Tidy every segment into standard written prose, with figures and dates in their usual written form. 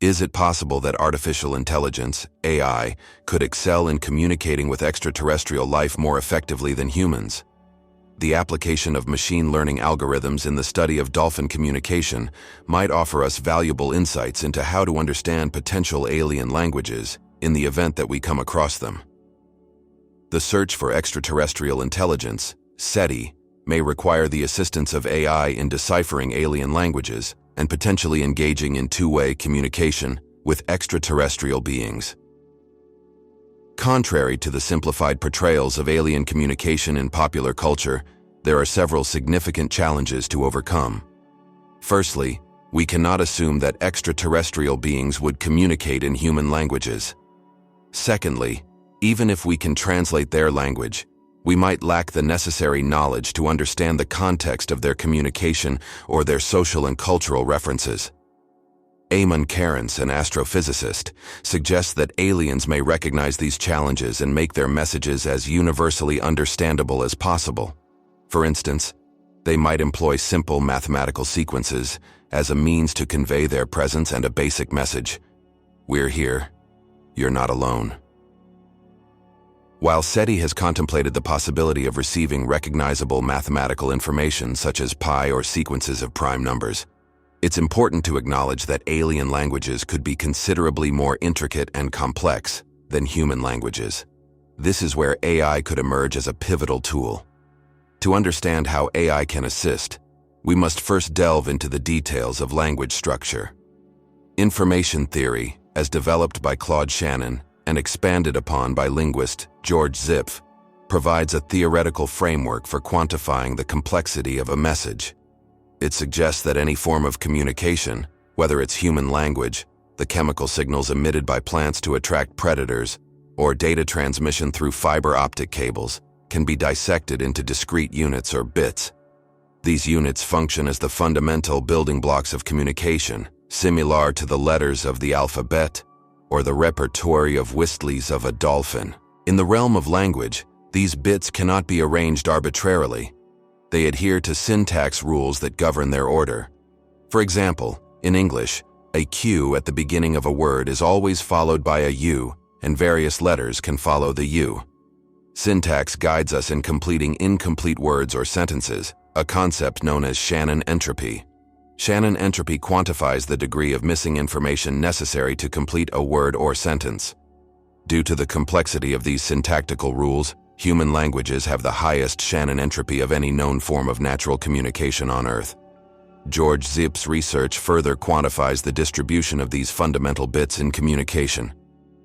Is it possible that artificial intelligence, AI, could excel in communicating with extraterrestrial life more effectively than humans? The application of machine learning algorithms in the study of dolphin communication might offer us valuable insights into how to understand potential alien languages in the event that we come across them. The search for extraterrestrial intelligence, SETI, may require the assistance of AI in deciphering alien languages and potentially engaging in two-way communication with extraterrestrial beings. Contrary to the simplified portrayals of alien communication in popular culture, there are several significant challenges to overcome. Firstly, we cannot assume that extraterrestrial beings would communicate in human languages. Secondly, even if we can translate their language, we might lack the necessary knowledge to understand the context of their communication or their social and cultural references. Eamon Cairns, an astrophysicist, suggests that aliens may recognize these challenges and make their messages as universally understandable as possible. For instance, they might employ simple mathematical sequences as a means to convey their presence and a basic message: "We're here. You're not alone." While SETI has contemplated the possibility of receiving recognizable mathematical information such as pi or sequences of prime numbers, it's important to acknowledge that alien languages could be considerably more intricate and complex than human languages. This is where AI could emerge as a pivotal tool. To understand how AI can assist, we must first delve into the details of language structure. Information theory, as developed by Claude Shannon and expanded upon by linguist George Zipf, provides a theoretical framework for quantifying the complexity of a message. It suggests that any form of communication, whether it's human language, the chemical signals emitted by plants to attract predators, or data transmission through fiber optic cables, can be dissected into discrete units or bits. These units function as the fundamental building blocks of communication, similar to the letters of the alphabet or the repertory of whistlys of a dolphin. In the realm of language, these bits cannot be arranged arbitrarily. They adhere to syntax rules that govern their order. For example, in English, a Q at the beginning of a word is always followed by a U, and various letters can follow the U. Syntax guides us in completing incomplete words or sentences, a concept known as Shannon entropy. Shannon entropy quantifies the degree of missing information necessary to complete a word or sentence. Due to the complexity of these syntactical rules, human languages have the highest Shannon entropy of any known form of natural communication on Earth. George Zipf's research further quantifies the distribution of these fundamental bits in communication.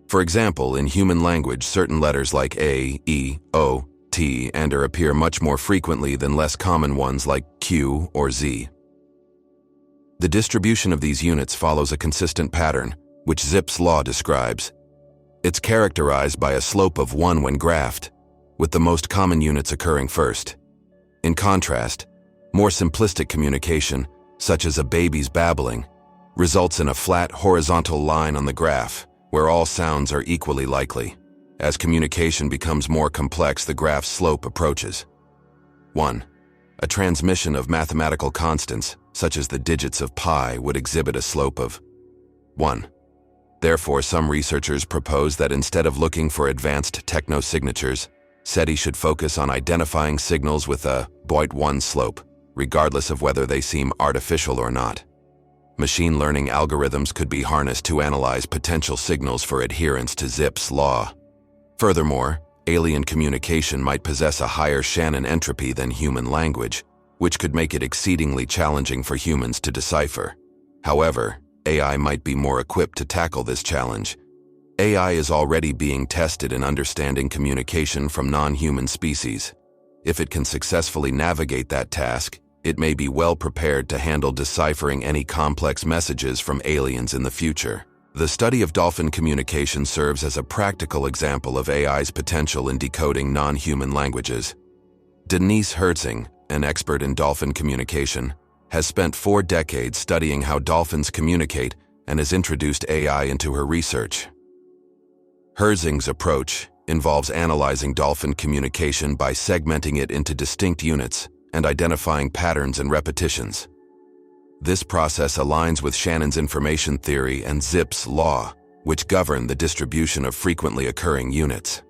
For example, in human language, certain letters like A, E, O, T, and R appear much more frequently than less common ones like Q or Z. The distribution of these units follows a consistent pattern, which Zipf's law describes. It's characterized by a slope of 1 when graphed, with the most common units occurring first. In contrast, more simplistic communication, such as a baby's babbling, results in a flat horizontal line on the graph, where all sounds are equally likely. As communication becomes more complex, the graph's slope approaches. 1. A transmission of mathematical constants, such as the digits of pi, would exhibit a slope of 1. Therefore, some researchers propose that instead of looking for advanced techno-signatures, SETI should focus on identifying signals with a 0.1 slope, regardless of whether they seem artificial or not. Machine learning algorithms could be harnessed to analyze potential signals for adherence to Zipf's law. Furthermore, alien communication might possess a higher Shannon entropy than human language, which could make it exceedingly challenging for humans to decipher. However, AI might be more equipped to tackle this challenge. AI is already being tested in understanding communication from non-human species. If it can successfully navigate that task, it may be well prepared to handle deciphering any complex messages from aliens in the future. The study of dolphin communication serves as a practical example of AI's potential in decoding non-human languages. Denise Hertzing, an expert in dolphin communication, has spent 4 decades studying how dolphins communicate and has introduced AI into her research. Hertzing's approach involves analyzing dolphin communication by segmenting it into distinct units and identifying patterns and repetitions. This process aligns with Shannon's information theory and Zipf's law, which govern the distribution of frequently occurring units.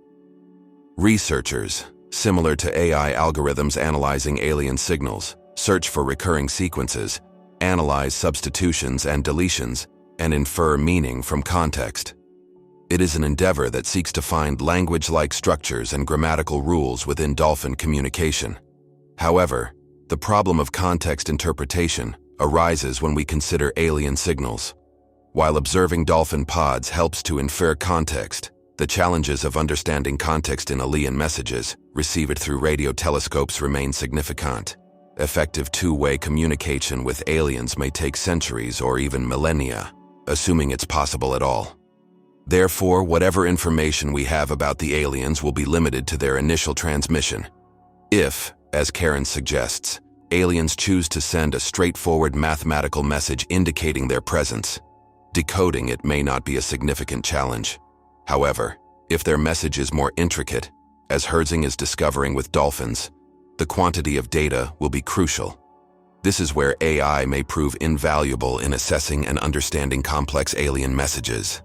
Researchers, similar to AI algorithms analyzing alien signals, search for recurring sequences, analyze substitutions and deletions, and infer meaning from context. It is an endeavor that seeks to find language-like structures and grammatical rules within dolphin communication. However, the problem of context interpretation arises when we consider alien signals. While observing dolphin pods helps to infer context, the challenges of understanding context in alien messages received through radio telescopes remain significant. Effective two-way communication with aliens may take centuries or even millennia, assuming it's possible at all. Therefore, whatever information we have about the aliens will be limited to their initial transmission. If, as Karen suggests, aliens choose to send a straightforward mathematical message indicating their presence, decoding it may not be a significant challenge. However, if their message is more intricate, as Herzing is discovering with dolphins, the quantity of data will be crucial. This is where AI may prove invaluable in assessing and understanding complex alien messages.